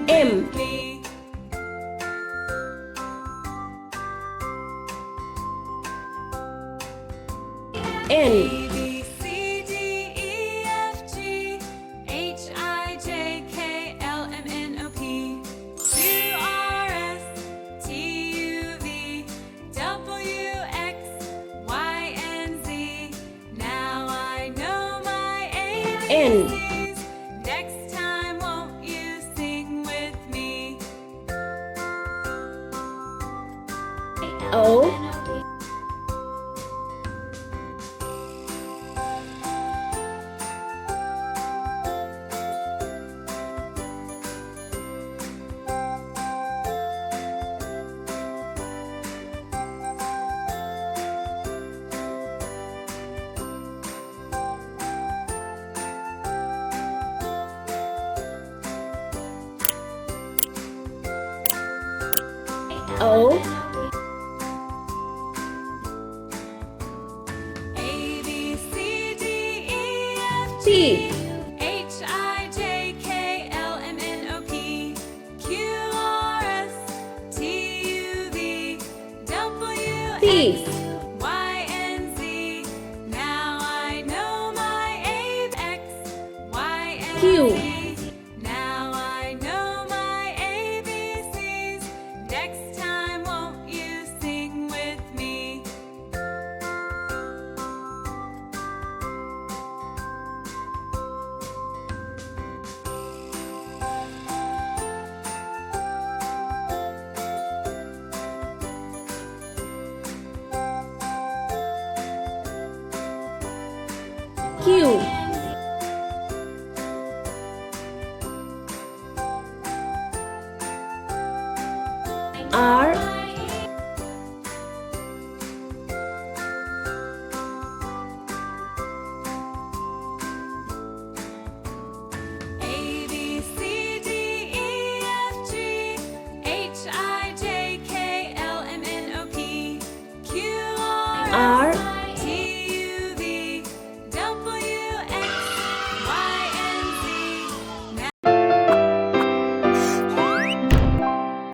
M. N. N. Next time, won't you sing with me? O. O. A, B, C, D, E, F, P. H, I, J, K, L, M, N, O, P, Q, R, S, T, U, V, W, P. X, Y, and Z. Now I know my A, X, Y, and Q. Z. Now I know my ABCs. Next time, won't you sing with me? Q.